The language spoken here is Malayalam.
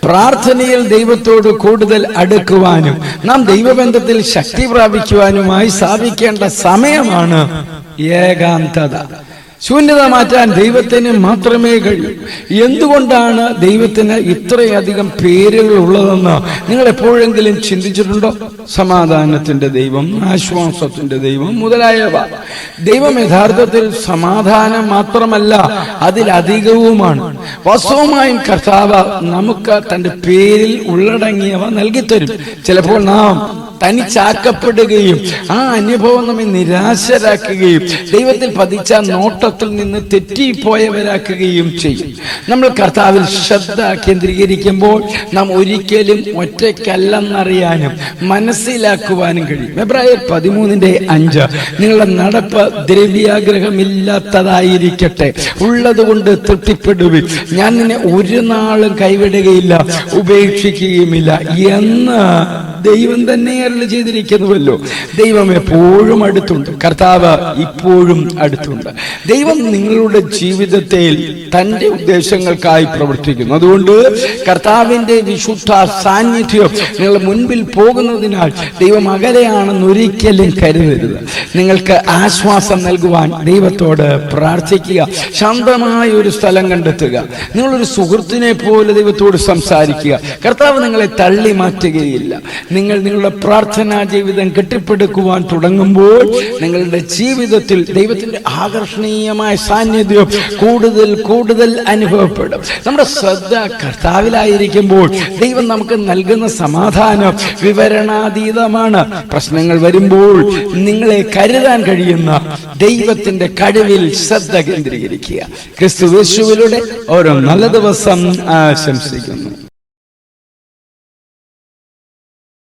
പ്രാർത്ഥനയിൽ ദൈവത്തോട് കൂടുതൽ അടുക്കുവാനും നാം ദൈവബന്ധത്തിൽ ശക്തി പ്രാപിക്കുവാനുമായി സാധിക്കേണ്ട സമയമാണ് ഏകാന്തത. ശൂന്യത മാറ്റാൻ ദൈവത്തിന് മാത്രമേ കഴിയൂ. എന്തുകൊണ്ടാണ് ദൈവത്തിന് ഇത്രയധികം പേരുകൾ ഉള്ളതെന്ന് നിങ്ങൾ എപ്പോഴെങ്കിലും ചിന്തിച്ചിട്ടുണ്ടോ? സമാധാനത്തിന്റെ ദൈവം, ആശ്വാസത്തിന്റെ ദൈവം മുതലായവ. ദൈവം യഥാർത്ഥത്തിൽ സമാധാനം മാത്രമല്ല, അതിലധികവുമാണ്. വാസ്തവമായും കർത്താവ് നമുക്ക് തന്റെ പേരിൽ ഉള്ളടങ്ങിയവ നൽകിത്തരും. ചിലപ്പോൾ നാം തനിച്ചാക്കപ്പെടുകയും ആ അനുഭവം നമ്മെ നിരാശരാക്കുകയും ദൈവത്തിൽ പതിച്ച നോട്ടത്തിൽ നിന്ന് തെറ്റിപ്പോയവരാക്കുകയും ചെയ്യും. നമ്മൾ കർത്താവിൽ ശ്രദ്ധ കേന്ദ്രീകരിക്കുമ്പോൾ നാം ഒരിക്കലും ഒറ്റയ്ക്കല്ലെന്നറിയാനും മനസ്സിലാക്കുവാനും കഴിയും. എബ്രായർ 13:5 നിങ്ങളുടെ നടപ്പ് ദ്രവ്യാഗ്രഹമില്ലാത്തതായിരിക്കട്ടെ, ഉള്ളതുകൊണ്ട് തൃപ്തിപ്പെടുവിൻ, ഞാൻ നിന്നെ ഒരു നാളും കൈവിടുകയില്ല, ഉപേക്ഷിക്കുകയുമില്ല എന്ന് ദൈവം തന്നെ അരുളി ചെയ്തിരിക്കുന്നുവല്ലോ. ദൈവം എപ്പോഴും അടുത്തുണ്ട്. കർത്താവ് ഇപ്പോഴും അടുത്തുണ്ട്. ദൈവം നിങ്ങളുടെ ജീവിതത്തിൽ തന്റെ ഉദ്ദേശങ്ങൾക്കായി പ്രവർത്തിക്കുന്നു. അതുകൊണ്ട് കർത്താവിന്റെ വിശുദ്ധ സാന്നിധ്യം നിങ്ങളുടെ മുൻപിൽ പോകുന്നതിനാൽ ദൈവം അകലെയാണെന്ന് ഒരിക്കലും കരുതരുത്. നിങ്ങൾക്ക് ആശ്വാസം നൽകുവാൻ ദൈവത്തോട് പ്രാർത്ഥിക്കുക. ശാന്തമായ ഒരു സ്ഥലം കണ്ടെത്തുക. നിങ്ങളൊരു സുഹൃത്തിനെ പോലെ ദൈവത്തോട് സംസാരിക്കുക. കർത്താവ് നിങ്ങളെ തള്ളി മാറ്റുകയില്ല. നിങ്ങൾ നിങ്ങളുടെ പ്രാർത്ഥനാ ജീവിതം കെട്ടിപ്പടുക്കുവാൻ തുടങ്ങുമ്പോൾ നിങ്ങളുടെ ജീവിതത്തിൽ ദൈവത്തിന്റെ ആകർഷണീയമായ സാന്നിധ്യം കൂടുതൽ കൂടുതൽ അനുഭവപ്പെടും. നമ്മുടെ ശ്രദ്ധ കർത്താവിലായിരിക്കുമ്പോൾ ദൈവം നമുക്ക് നൽകുന്ന സമാധാനം വിവരണാതീതമാണ്. പ്രശ്നങ്ങൾ വരുമ്പോൾ നിങ്ങളെ കരുതാൻ കഴിയുന്ന ദൈവത്തിന്റെ കഴിവിൽ ശ്രദ്ധ കേന്ദ്രീകരിക്കുക. ക്രിസ്തുയേശുവിലൂടെ ഓരോ നല്ല ദിവസം ആശംസിക്കുന്നു.